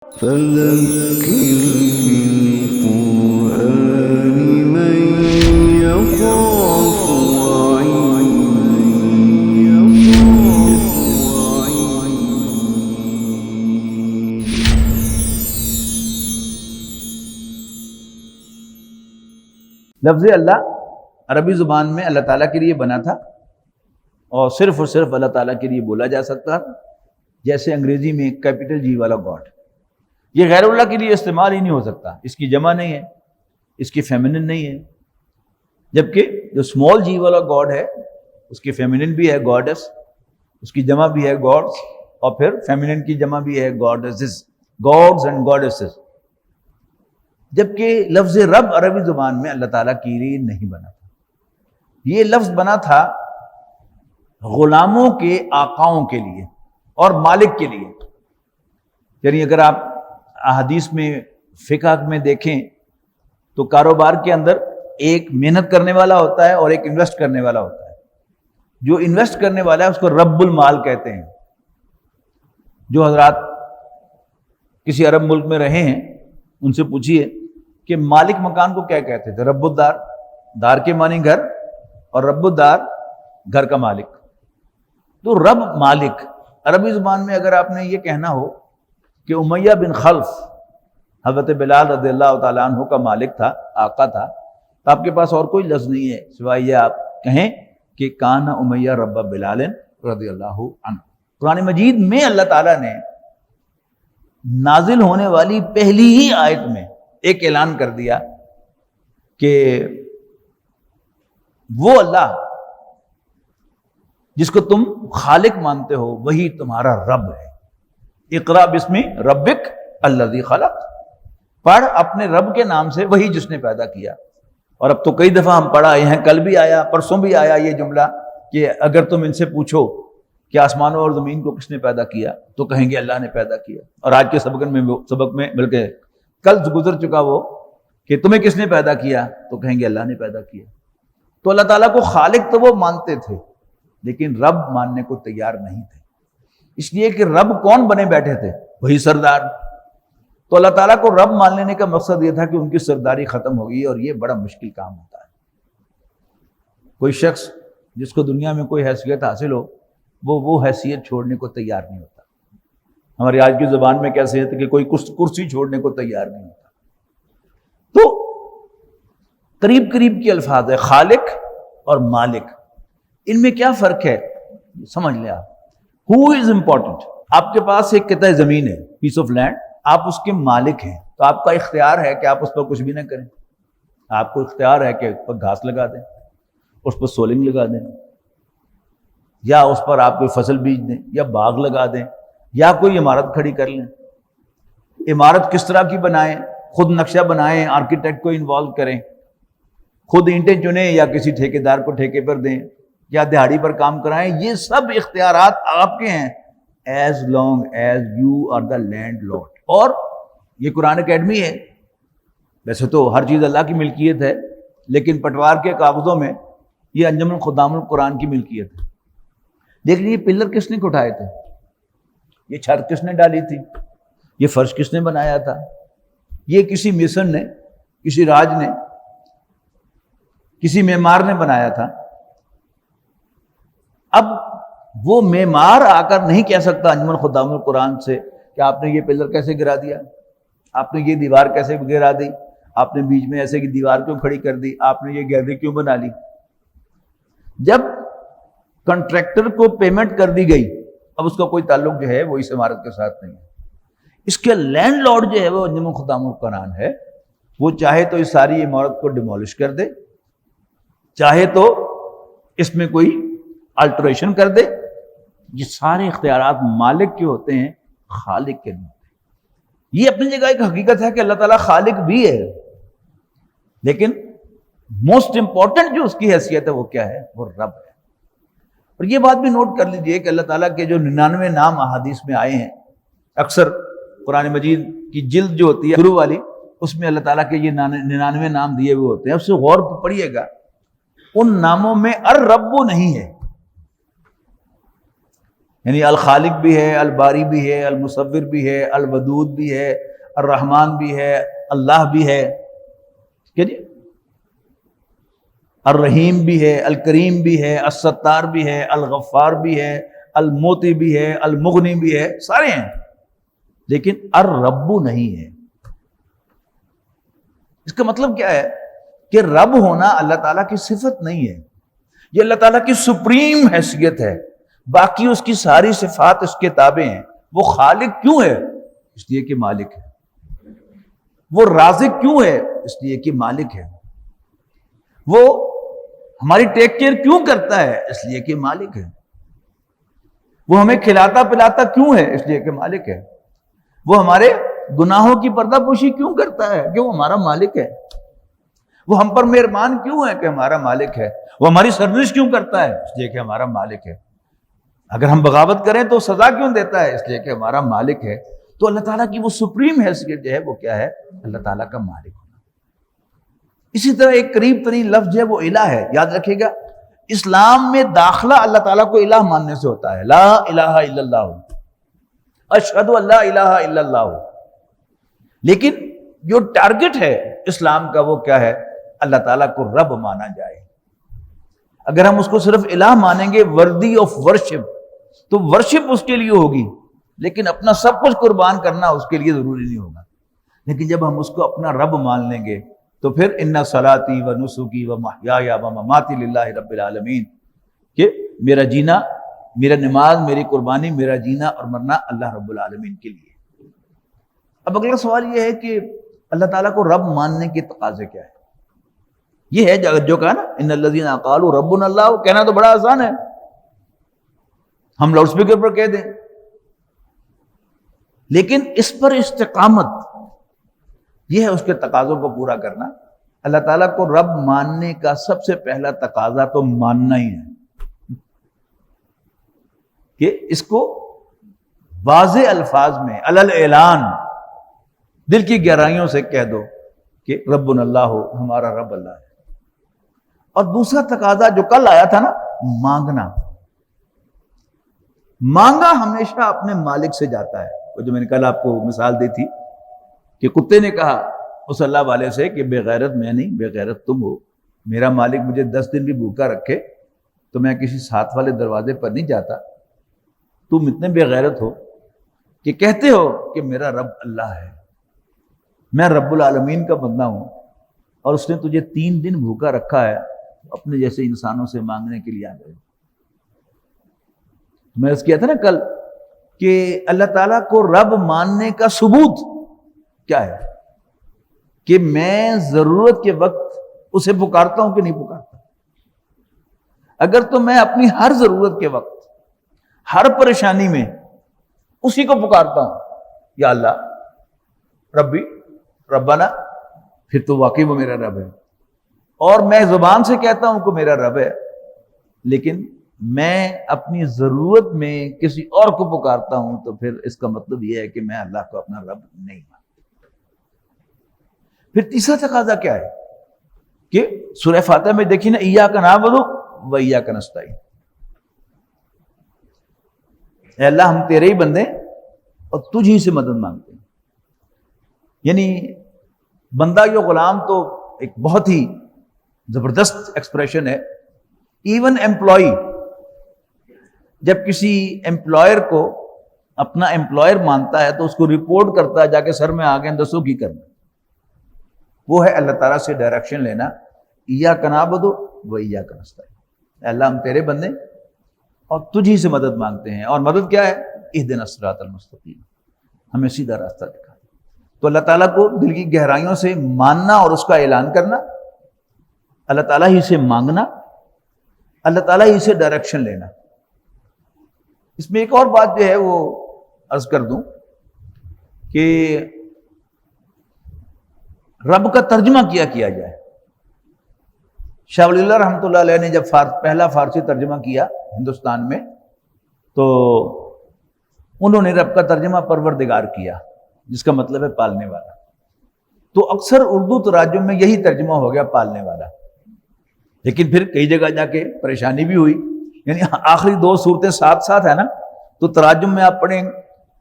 فذكر بالقرآن من يخاف لفظ اللہ عربی زبان میں اللہ تعالیٰ کے لیے بنا تھا اور صرف اللہ تعالیٰ کے لیے بولا جا سکتا تھا، جیسے انگریزی میں کیپٹل جی والا گاڈ۔ یہ غیر اللہ کے لیے استعمال ہی نہیں ہو سکتا، اس کی جمع نہیں ہے، اس کی فیمنن نہیں ہے، جبکہ جو اسمال جی والا گاڈ ہے اس کی فیمنن بھی ہے گاڈس، اس کی جمع بھی ہے گاڈس، اور پھر فیمنن کی جمع بھی ہے گاڈسز، گاڈز اینڈ گاڈسز۔ جبکہ لفظ رب عربی زبان میں اللہ تعالیٰ کے لیے نہیں بنا تھا، یہ لفظ بنا تھا غلاموں کے آقاؤں کے لیے اور مالک کے لیے۔ یعنی اگر آپ احادیث میں فقہ میں دیکھیں تو کاروبار کے اندر ایک محنت کرنے والا ہوتا ہے اور ایک انویسٹ کرنے والا ہوتا ہے۔ جو انویسٹ کرنے والا ہے اس کو رب المال کہتے ہیں۔ جو حضرات کسی عرب ملک میں رہے ہیں ان سے پوچھیے کہ مالک مکان کو کیا کہتے تھے؟ رب الدار، دار کے معنی گھر، اور رب الدار گھر کا مالک۔ تو رب مالک عربی زبان میں اگر آپ نے یہ کہنا ہو کہ امیہ بن خلف حضرت بلال رضی اللہ تعالیٰ عنہ کا مالک تھا، آقا تھا، تو آپ کے پاس اور کوئی لفظ نہیں ہے سوائے یہ آپ کہیں کہ کان امیہ رب بلال رضی اللہ عنہ۔ قرآن مجید میں اللہ تعالیٰ نے نازل ہونے والی پہلی ہی آیت میں ایک اعلان کر دیا کہ وہ اللہ جس کو تم خالق مانتے ہو وہی تمہارا رب ہے۔ اقرا بسم ربک الذی خلق، پڑھ اپنے رب کے نام سے، وہی جس نے پیدا کیا۔ اور اب تو کئی دفعہ ہم پڑھ آئے ہیں، کل بھی آیا، پرسوں بھی آیا یہ جملہ کہ اگر تم ان سے پوچھو کہ آسمانوں اور زمین کو کس نے پیدا کیا تو کہیں گے اللہ نے پیدا کیا۔ اور آج کے سبق میں بلکہ کل گزر چکا وہ کہ تمہیں کس نے پیدا کیا تو کہیں گے اللہ نے پیدا کیا۔ تو اللہ تعالیٰ کو خالق تو وہ مانتے تھے لیکن رب ماننے کو تیار نہیں تھے، اس لیے کہ رب کون بنے بیٹھے تھے؟ وہی سردار۔ تو اللہ تعالیٰ کو رب مان لینے کا مقصد یہ تھا کہ ان کی سرداری ختم ہو گئی، اور یہ بڑا مشکل کام ہوتا ہے۔ کوئی شخص جس کو دنیا میں کوئی حیثیت حاصل ہو وہ حیثیت چھوڑنے کو تیار نہیں ہوتا۔ ہماری آج کی زبان میں کیسے ہے کہ کوئی کرسی چھوڑنے کو تیار نہیں ہوتا۔ تو قریب قریب کے الفاظ ہے خالق اور مالک، ان میں کیا فرق ہے سمجھ لیں آپ۔ ہو از امپورٹنٹ۔ آپ کے پاس ایک قطعہ زمین ہے، پیس آف لینڈ، آپ اس کے مالک ہیں تو آپ کا اختیار ہے کہ آپ اس پر کچھ بھی نہ کریں۔ آپ کو اختیار ہے کہ اس پر گھاس لگا دیں، اس پر سولنگ لگا دیں، یا اس پر آپ کوئی فصل بیج دیں، یا باغ لگا دیں، یا کوئی عمارت کھڑی کر لیں۔ عمارت کس طرح کی بنائیں، خود نقشہ بنائیں، آرکیٹیکٹ کو انوالو کریں، خود اینٹیں چنیں یا کسی ٹھیکیدار کو ٹھیکے پر دیں یا دہاڑی پر کام کرائیں، یہ سب اختیارات آپ کے ہیں as long as you are the landlord. اور یہ قرآن اکیڈمی ہے، ویسے تو ہر چیز اللہ کی ملکیت ہے لیکن پٹوار کے کاغذوں میں یہ انجمن خدام القرآن کی ملکیت ہے۔ دیکھ لیجیے پلر کس نے اٹھائے تھے، یہ چھت کس نے ڈالی تھی، یہ فرش کس نے بنایا تھا، یہ کسی میسن نے، کسی راج نے، کسی معمار نے بنایا تھا۔ اب وہ معمار آ کر نہیں کہہ سکتا انجمن خدام القرآن سے کہ آپ نے یہ پلر کیسے گرا دیا، آپ نے یہ دیوار کیسے گرا دی، آپ نے بیچ میں ایسے کی دیوار کیوں کھڑی کر دی، آپ نے یہ گیلری کیوں بنا لی۔ جب کنٹریکٹر کو پیمنٹ کر دی گئی اب اس کا کوئی تعلق جو ہے وہ اس عمارت کے ساتھ نہیں ہے۔ اس کے لینڈ لارڈ جو ہے وہ انجمن خدام القرآن ہے، وہ چاہے تو اس ساری عمارت کو ڈیمولش کر دے، چاہے تو اس میں کوئی الٹریشن کر دے۔ یہ سارے اختیارات مالک کے ہوتے ہیں، خالق کے نہیں ہوتے۔ یہ اپنی جگہ ایک حقیقت ہے کہ اللہ تعالیٰ خالق بھی ہے، لیکن موسٹ امپورٹنٹ جو اس کی حیثیت ہے وہ کیا ہے؟ وہ رب ہے۔ اور یہ بات بھی نوٹ کر لیجئے کہ اللہ تعالیٰ کے جو 99 نام احادیث میں آئے ہیں، اکثر قرآن مجید کی جلد جو ہوتی ہے شروع والی، اس میں اللہ تعالیٰ کے یہ 99 نام دیے ہوئے ہوتے ہیں۔ اس سے غور پڑھیے گا، ان ناموں میں الرب نہیں ہے، یعنی الخالق بھی ہے، الباری بھی ہے، المصور بھی ہے، الودود بھی ہے، الرحمن بھی ہے، اللہ بھی ہے، ٹھیک ہے جی، الرحیم بھی ہے، الکریم بھی ہے، الستار بھی ہے، الغفار بھی ہے، الموتی بھی ہے، المغنی بھی ہے، سارے ہیں، لیکن الرب نہیں ہے۔ اس کا مطلب کیا ہے کہ رب ہونا اللہ تعالیٰ کی صفت نہیں ہے، یہ اللہ تعالیٰ کی سپریم حیثیت ہے، باقی اس کی ساری صفات اس کے تابع ہیں۔ وہ خالق کیوں ہے؟ اس لیے کہ مالک ہے۔ وہ رازق کیوں ہے؟ اس لیے کہ مالک ہے۔ وہ ہماری ٹیک کیئر کیوں کرتا ہے؟ اس لیے کہ مالک ہے۔ وہ ہمیں کھلاتا پلاتا کیوں ہے؟ اس لیے کہ مالک ہے۔ وہ ہمارے گناہوں کی پردہ پوشی کیوں کرتا ہے؟ کہ وہ ہمارا مالک ہے۔ وہ ہم پر مہربان کیوں ہے؟ کہ ہمارا مالک ہے۔ وہ ہماری سرورش کیوں کرتا ہے؟ اس لیے کہ ہمارا مالک ہے۔ اگر ہم بغاوت کریں تو سزا کیوں دیتا ہے؟ اس لیے کہ ہمارا مالک ہے۔ تو اللہ تعالیٰ کی وہ سپریم حیثیت جو ہے وہ کیا ہے؟ اللہ تعالیٰ کا مالک ہونا۔ اسی طرح ایک قریب ترین لفظ ہے وہ الہ ہے، یاد رکھیے گا، اسلام میں داخلہ اللہ تعالیٰ کو الہ ماننے سے ہوتا ہے، لا الہ الا اللہ، اشہد ان لا الہ الا اللہ۔ لیکن جو ٹارگٹ ہے اسلام کا وہ کیا ہے؟ اللہ تعالیٰ کو رب مانا جائے۔ اگر ہم اس کو صرف الہ مانیں گے، وردی آف ورشپ، تو ورشپ اس کے لیے ہوگی، لیکن اپنا سب کچھ قربان کرنا اس کے لیے ضروری نہیں ہوگا۔ لیکن جب ہم اس کو اپنا رب مان لیں گے تو پھر ان صلاتی و نسکی و محیای و مماتی للہ رب العالمین، کہ میرا جینا، میرا نماز، میری قربانی، میرا جینا اور مرنا اللہ رب العالمین کے لیے۔ اب اگلا سوال یہ ہے کہ اللہ تعالیٰ کو رب ماننے کے تقاضے کیا ہے؟ یہ ہے جو کہا نا ان الذین قالوا ربنا اللہ، کہنا تو بڑا آسان ہے، ہم لاؤڈ اسپیکر پر کہہ دیں، لیکن اس پر استقامت، یہ ہے اس کے تقاضوں کو پورا کرنا۔ اللہ تعالیٰ کو رب ماننے کا سب سے پہلا تقاضا تو ماننا ہی ہے، کہ اس کو واضح الفاظ میں علی اعلان دل کی گہرائیوں سے کہہ دو کہ ربنا اللہ ہو، ہمارا رب اللہ ہے۔ اور دوسرا تقاضا جو کل آیا تھا نا، مانگنا، مانگا ہمیشہ اپنے مالک سے جاتا ہے۔ وہ جو میں نے کل آپ کو مثال دی تھی کہ کتے نے کہا اس اللہ والے سے کہ بے غیرت میں نہیں، بے غیرت تم ہو، میرا مالک مجھے 10 دن بھی بھوکا رکھے تو میں کسی ساتھ والے دروازے پر نہیں جاتا، تم اتنے بے غیرت ہو کہ کہتے ہو کہ میرا رب اللہ ہے، میں رب العالمین کا بندہ ہوں، اور اس نے تجھے 3 دن بھوکا رکھا ہے، اپنے جیسے انسانوں سے مانگنے کے لیے آ گئے۔ میں اس کیا تھا نا کل کہ اللہ تعالیٰ کو رب ماننے کا ثبوت کیا ہے؟ کہ میں ضرورت کے وقت اسے پکارتا ہوں کہ نہیں پکارتا۔ اگر تو میں اپنی ہر ضرورت کے وقت، ہر پریشانی میں اسی کو پکارتا ہوں، یا اللہ ربی ربنا، پھر تو واقعی وہ میرا رب ہے، اور میں زبان سے کہتا ہوں کہ میرا رب ہے، لیکن میں اپنی ضرورت میں کسی اور کو پکارتا ہوں، تو پھر اس کا مطلب یہ ہے کہ میں اللہ کو اپنا رب نہیں مانتا۔ پھر تیسرا تقاضا کیا ہے کہ سورہ فاتحہ میں دیکھیں نا، ایاک نعبد و ایاک نستعین، اے اللہ ہم تیرے ہی بندے اور تجھ ہی سے مدد مانگتے ہیں۔ یعنی بندہ یا غلام تو ایک بہت ہی زبردست ایکسپریشن ہے۔ ایون ایمپلائی جب کسی امپلائر کو اپنا امپلائر مانتا ہے تو اس کو رپورٹ کرتا ہے جا کے، سر میں آگے دسو کی کرنا، وہ ہے اللہ تعالیٰ سے ڈائریکشن لینا، ایاک نعبد و ایاک نستعین، اے اللہ ہم تیرے بندے اور تجھ ہی سے مدد مانگتے ہیں، اور مدد کیا ہے؟ اہدنا الصراط المستقیم، ہمیں سیدھا راستہ دکھا۔ تو اللہ تعالیٰ کو دل کی گہرائیوں سے ماننا اور اس کا اعلان کرنا، اللہ تعالیٰ ہی سے مانگنا، اللہ تعالیٰ ہی سے ڈائریکشن لینا۔ اس میں ایک اور بات جو ہے وہ عرض کر دوں کہ رب کا ترجمہ کیا جائے۔ شاہ ولی اللہ رحمۃ اللہ علیہ نے جب پہلا فارسی ترجمہ کیا ہندوستان میں، تو انہوں نے رب کا ترجمہ پروردگار کیا، جس کا مطلب ہے پالنے والا۔ تو اکثر اردو تراجم میں یہی ترجمہ ہو گیا، پالنے والا، لیکن پھر کئی جگہ جا کے پریشانی بھی ہوئی، یعنی آخری 2 صورتیں ساتھ ساتھ ہے نا، تو تراجم میں آپ پڑھیں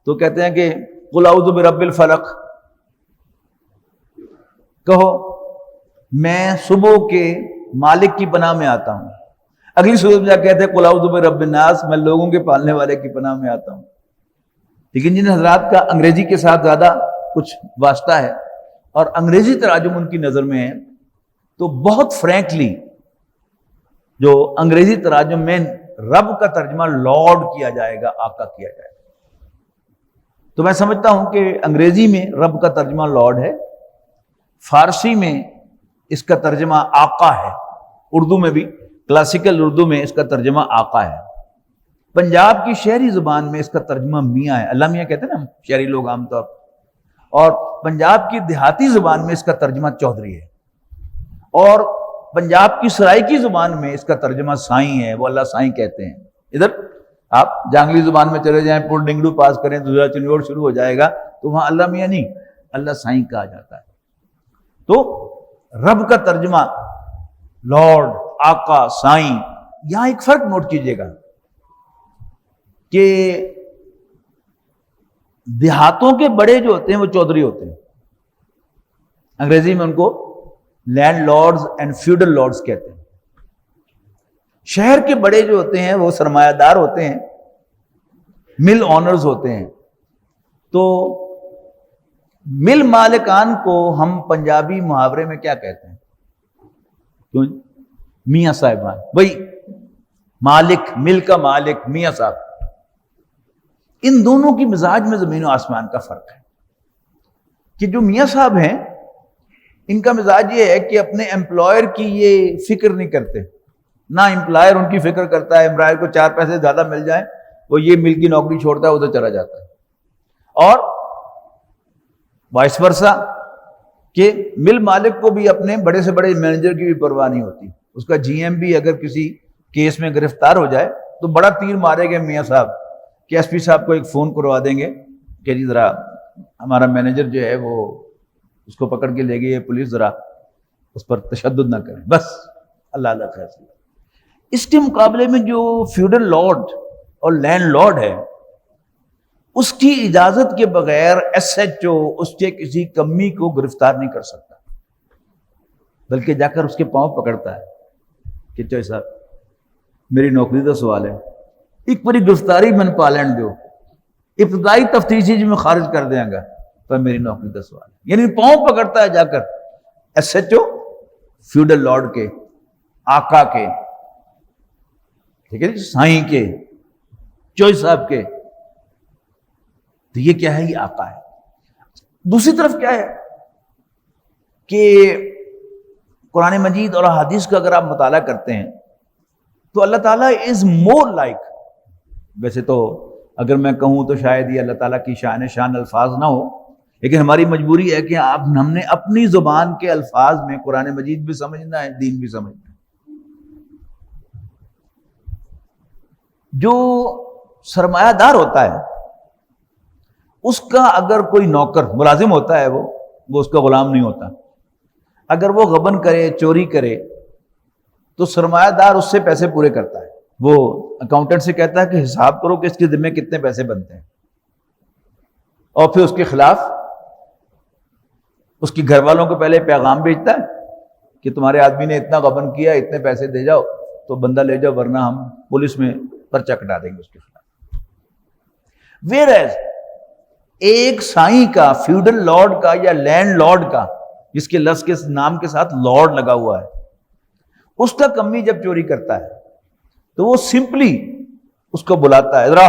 تو کہتے ہیں کہ قل اعوذ برب الفلق، کہو میں صبح کے مالک کی پناہ میں آتا ہوں. اگلی صورت میں جا کہتے ہیں قل اعوذ برب الناس، میں لوگوں کے پالنے والے کی پناہ میں آتا ہوں. لیکن جن حضرات کا انگریزی کے ساتھ زیادہ کچھ واسطہ ہے اور انگریزی تراجم ان کی نظر میں ہے، تو بہت فرینکلی جو انگریزی تراجم میں رب کا ترجمہ لارڈ کیا جائے گا، آقا کیا جائے گا. تو میں سمجھتا ہوں کہ انگریزی میں رب کا ترجمہ لارڈ ہے، فارسی میں اس کا ترجمہ آقا ہے، اردو میں بھی کلاسیکل اردو میں اس کا ترجمہ آقا ہے. پنجاب کی شہری زبان میں اس کا ترجمہ میاں ہے، اللہ میاں کہتے ہیں نا شہری لوگ عام طور پر. اور پنجاب کی دیہاتی زبان میں اس کا ترجمہ چودھری ہے. اور پنجاب کی سرائکی زبان میں اس کا ترجمہ سائیں ہے، وہ اللہ سائیں کہتے ہیں. ادھر آپ جانگلی زبان میں چلے جائیں، پور ڈنگلو پاس کریں تو چنیوڑ شروع ہو جائے گا، تو وہاں اللہ میاں نہیں، اللہ سائیں کہا جاتا ہے. تو رب کا ترجمہ لارڈ، آقا، سائیں. یہاں ایک فرق نوٹ کیجئے گا کہ دیہاتوں کے بڑے جو ہوتے ہیں وہ چودھری ہوتے ہیں. انگریزی میں ان کو landlords and feudal lords کہتے ہیں. شہر کے بڑے جو ہوتے ہیں وہ سرمایہ دار ہوتے ہیں، مل آنرز ہوتے ہیں. تو مل مالکان کو ہم پنجابی محاورے میں کیا کہتے ہیں؟ کیوں؟ میاں صاحبان. وہی مالک، مل کا مالک میاں صاحب. ان دونوں کی مزاج میں زمین و آسمان کا فرق ہے کہ جو میاں صاحب ہیں ان کا مزاج یہ ہے کہ اپنے امپلائر کی یہ فکر نہیں کرتے، نہ امپلائر ان کی فکر کرتا ہے. امپلائر کو 4 پیسے زیادہ مل جائیں وہ یہ مل کی نوکری چھوڑتا ہے، ادھر چلا جاتا ہے. اور وائس ورسا کہ مل مالک کو بھی اپنے بڑے سے بڑے مینیجر کی بھی پرواہ نہیں ہوتی. اس کا جی ایم بھی اگر کسی کیس میں گرفتار ہو جائے تو بڑا تیر مارے گا میاں صاحب کہ ایس پی صاحب کو ایک فون کروا دیں گے کہ جی ذرا ہمارا مینیجر جو ہے وہ اس کو پکڑ کے لے گئی ہے پولیس، ذرا اس پر تشدد نہ کریں، بس اللہ اللہ خیر. اس کے مقابلے میں جو فیوڈل لارڈ اور لینڈ لارڈ ہے اس کی اجازت کے بغیر ایس ایچ او اس کے کسی کمی کو گرفتار نہیں کر سکتا، بلکہ جا کر اس کے پاؤں پکڑتا ہے کہ چوہے صاحب میری نوکری کا سوال ہے، ایک بڑی گرفتاری من پالن دو، ابتدائی تفتیشی جو میں خارج کر دیں گا پر میری نوکری کا سوال ہے. یعنی پاؤں پکڑتا ہے جا کر S H O feudal lord کے، آقا کے، ٹھیک ہے، سائیں کے، چوہے صاحب کے. تو یہ کیا ہے؟ یہ آقا ہے. دوسری طرف کیا ہے کہ قرآن مجید اور حدیث کا اگر آپ مطالعہ کرتے ہیں تو اللہ تعالیٰ از مور لائک، ویسے تو اگر میں کہوں تو شاید یہ اللہ تعالیٰ کی شان الفاظ نہ ہو، لیکن ہماری مجبوری ہے کہ ہم نے اپنی زبان کے الفاظ میں قرآن مجید بھی سمجھنا ہے، دین بھی سمجھنا ہے. جو سرمایہ دار ہوتا ہے اس کا اگر کوئی نوکر ملازم ہوتا ہے وہ اس کا غلام نہیں ہوتا. اگر وہ غبن کرے، چوری کرے تو سرمایہ دار اس سے پیسے پورے کرتا ہے. وہ اکاؤنٹنٹ سے کہتا ہے کہ حساب کرو کہ اس کے ذمہ کتنے پیسے بنتے ہیں، اور پھر اس کے خلاف اس کی گھر والوں کو پہلے پیغام بھیجتا ہے کہ تمہارے آدمی نے اتنا غبن کیا، اتنے پیسے دے جاؤ تو بندہ لے جاؤ ورنہ ہم پولیس میں پرچہ کٹا دیں گے اس کے خلاف. ویئرز ایک سائیں کا، فیوڈل لارڈ کا یا لینڈ لارڈ کا جس کے لفظ کے نام کے ساتھ لارڈ لگا ہوا ہے، اس کا کمی جب چوری کرتا ہے تو وہ سمپلی اس کو بلاتا ہے ذرا،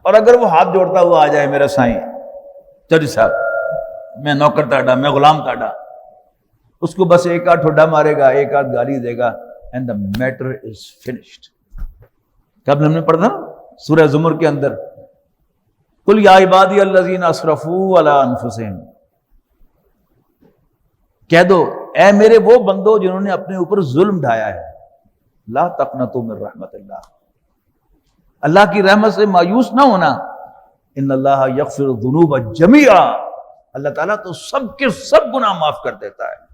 اور اگر وہ ہاتھ جوڑتا ہوا آ جائے میرا سائیں چوری صاحب میں نوکر تاڑا، میں غلام تاڑا، اس کو بس ایک آدھ ٹھوڈا مارے گا، ایک آدھ گالی دے گا and the matter is finished. کب ہم نے پڑھا سورہ زمر کے اندر قل یا عبادی الذین اسرفوا علی انفسہم، کہہ دو اے میرے وہ بندو جنہوں نے اپنے اوپر ظلم ڈھایا ہے، لا تقنطوا من رحمت اللہ، اللہ کی رحمت سے مایوس نہ ہونا، ان اللہ یغفر الذنوب جميعا، اللہ تعالیٰ تو سب کے سب گناہ معاف کر دیتا ہے.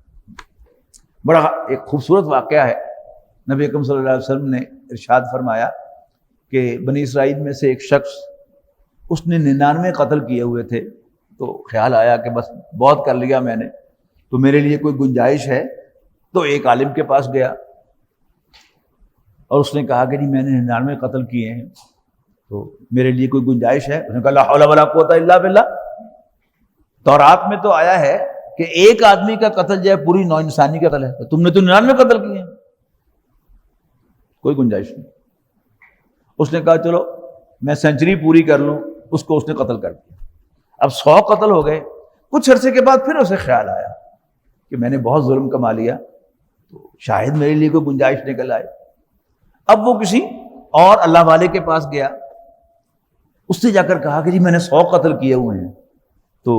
بڑا ایک خوبصورت واقعہ ہے، نبی اکرم صلی اللہ علیہ وسلم نے ارشاد فرمایا کہ بنی اسرائیل میں سے ایک شخص، اس نے 99 قتل کیے ہوئے تھے، تو خیال آیا کہ بس بہت کر لیا میں نے، تو میرے لیے کوئی گنجائش ہے؟ تو ایک عالم کے پاس گیا اور اس نے کہا کہ جی میں نے 99 قتل کیے ہیں، تو میرے لیے کوئی گنجائش ہے؟ اس نے کہا لا حول ولا قوت الا باللہ، تورات میں تو آیا ہے کہ ایک آدمی کا قتل جو ہے پوری نوع انسانی کا قتل ہے، تم نے تو 99 قتل کیے ہیں، کوئی گنجائش نہیں۔ اس نے کہا چلو میں سینچری پوری کر لوں، اس کو اس نے قتل کر دیا۔ اب 100 قتل ہو گئے، کچھ عرصے کے بعد پھر اسے خیال آیا کہ میں نے بہت ظلم کما لیا، تو شاید میرے لیے کوئی گنجائش نکل آئے۔ اب وہ کسی اور اللہ والے کے پاس گیا، اس نے جا کر کہا کہ جی میں نے 100 قتل کیے ہوئے ہیں، تو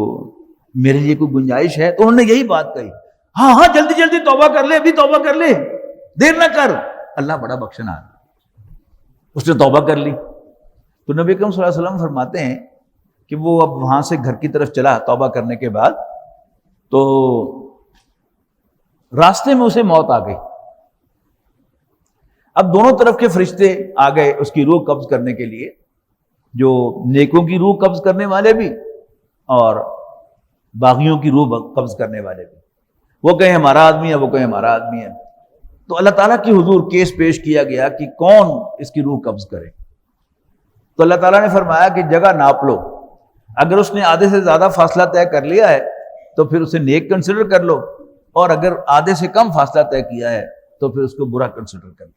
میرے لیے کوئی گنجائش ہے؟ تو انہوں نے یہی بات کہی، ہاں ہاں جلدی جلدی توبہ کر لے، ابھی توبہ کر لے، دیر نہ کر، اللہ بڑا بخشنا ہے۔ اس نے توبہ کر لی۔ تو نبی اکرم صلی اللہ علیہ وسلم فرماتے ہیں کہ وہ اب وہاں سے گھر کی طرف چلا توبہ کرنے کے بعد، تو راستے میں اسے موت آ گئی۔ اب دونوں طرف کے فرشتے آ گئے اس کی روح قبض کرنے کے لیے، جو نیکوں کی روح قبض کرنے والے بھی اور باغیوں کی روح قبض کرنے والے بھی، وہ کہیں ہمارا آدمی ہے، وہ کہیں ہمارا آدمی ہے۔ تو اللہ تعالیٰ کی حضور کیس پیش کیا گیا کہ کون اس کی روح قبض کرے۔ تو اللہ تعالیٰ نے فرمایا کہ جگہ ناپ لو، اگر اس نے آدھے سے زیادہ فاصلہ طے کر لیا ہے تو پھر اسے نیک کنسیڈر کر لو، اور اگر آدھے سے کم فاصلہ طے کیا ہے تو پھر اس کو برا کنسیڈر کر لو۔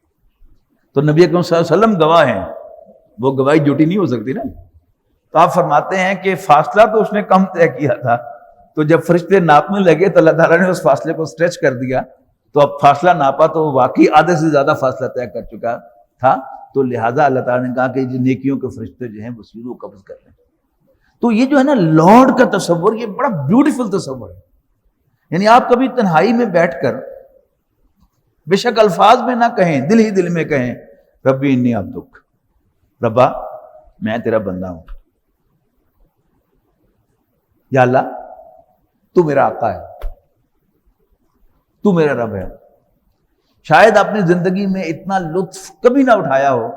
تو نبی اکرم صلی اللہ علیہ وسلم گواہ ہیں، وہ گواہی جھوٹی نہیں ہو سکتی نا۔ تو آپ فرماتے ہیں کہ فاصلہ تو اس نے کم طے کیا تھا، تو جب فرشتے ناپنے لگے تو اللہ تعالیٰ نے اس فاصلے کو اسٹریچ کر دیا، تو اب فاصلہ ناپا تو واقعی آدھے سے زیادہ فاصلہ طے کر چکا تھا، تو لہٰذا اللہ تعالیٰ نے کہا کہ جو نیکیوں کے فرشتے جو ہیں وہ روح قبض کر لیں۔ تو یہ جو ہے نا لارڈ کا تصور، یہ بڑا بیوٹیفل تصور ہے۔ یعنی آپ کبھی تنہائی میں بیٹھ کر، بے شک الفاظ میں نہ کہیں، دل ہی دل میں کہیں ربی انی عبدک، ربا میں تیرا بندہ ہوں، یا اللہ تو میرا آقا ہے، تو میرا رب ہے۔ شاید اپنی زندگی میں اتنا لطف کبھی نہ اٹھایا ہو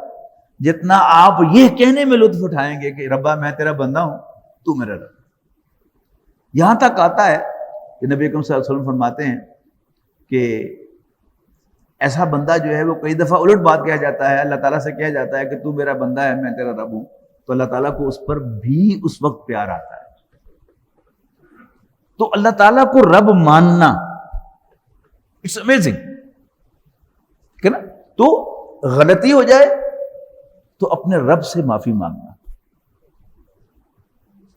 جتنا آپ یہ کہنے میں لطف اٹھائیں گے کہ ربا میں تیرا بندہ ہوں، تو میرا رب۔ یہاں تک آتا ہے کہ نبی اکرم صلی اللہ علیہ وسلم فرماتے ہیں کہ ایسا بندہ جو ہے وہ کئی دفعہ الٹ بات کہہ جاتا ہے، اللہ تعالیٰ سے کہہ جاتا ہے کہ تو میرا بندہ ہے، میں تیرا رب ہوں، تو اللہ تعالیٰ کو اس پر بھی اس وقت پیار آتا ہے۔ تو اللہ تعالیٰ کو رب ماننا اٹس امیزنگ، نا؟ تو غلطی ہو جائے تو اپنے رب سے معافی مانگنا۔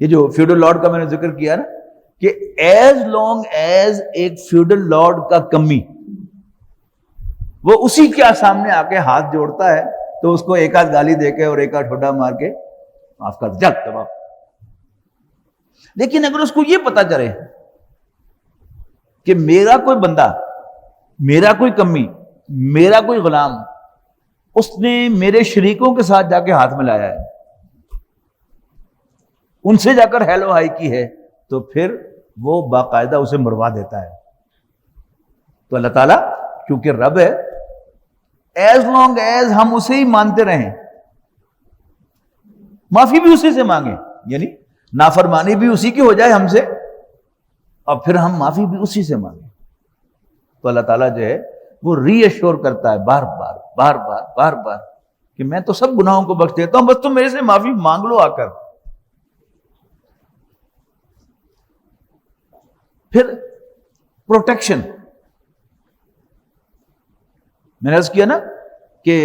یہ جو فیوڈل لارڈ کا میں نے ذکر کیا نا، کہ ایز لانگ ایز ایک فیوڈل لارڈ کا کمی وہ اسی کے سامنے آ کے ہاتھ جوڑتا ہے تو اس کو ایک آدھ گالی دے کے اور ایک آدھ ٹھوڈا مار کے معاف کر جگ تباہ۔ لیکن اگر اس کو یہ پتا چلے کہ میرا کوئی بندہ، میرا کوئی کمی، میرا کوئی غلام اس نے میرے شریکوں کے ساتھ جا کے ہاتھ ملایا ہے، ان سے جا کر ہیلو ہائی کی ہے، تو پھر وہ باقاعدہ اسے مروا دیتا ہے۔ تو اللہ تعالیٰ کیونکہ رب ہے، ایز لانگ ایز ہم اسے ہی مانتے رہیں، معافی بھی اسی سے مانگیں، یعنی نافرمانی بھی اسی کی ہو جائے ہم سے، اور پھر ہم معافی بھی اسی سے مانگیں، تو اللہ تعالیٰ جو ہے وہ ری ایشور کرتا ہے بار بار بار بار بار بار کہ میں تو سب گناہوں کو بخش دیتا ہوں، بس تم میرے سے معافی مانگ لو آ کر۔ پھر پروٹیکشن، میں نے عرض کیا نا کہ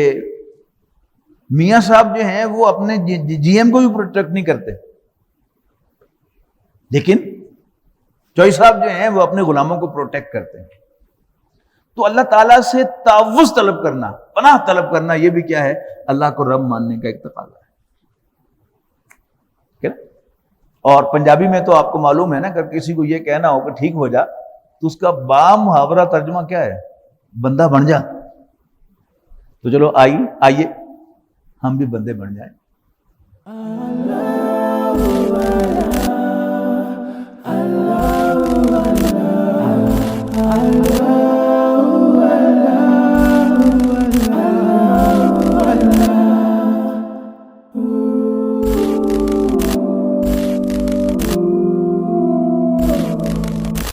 میاں صاحب جو ہیں وہ اپنے جی ایم کو بھی پروٹیکٹ نہیں کرتے، لیکن چوئی صاحب جو ہیں وہ اپنے غلاموں کو پروٹیکٹ کرتے ہیں۔ تو اللہ تعالیٰ سے تعوذ طلب کرنا، پناہ طلب کرنا، یہ بھی کیا ہے؟ اللہ کو رب ماننے کا ایک تقاضا ہے۔ ٹھیک ہے نا؟ اور پنجابی میں تو آپ کو معلوم ہے نا، اگر کسی کو یہ کہنا ہو کہ ٹھیک ہو جا، تو اس کا بامحاورہ ترجمہ کیا ہے؟ بندہ بن جا۔ تو چلو آئیے ہم بھی بندے بن جائیں۔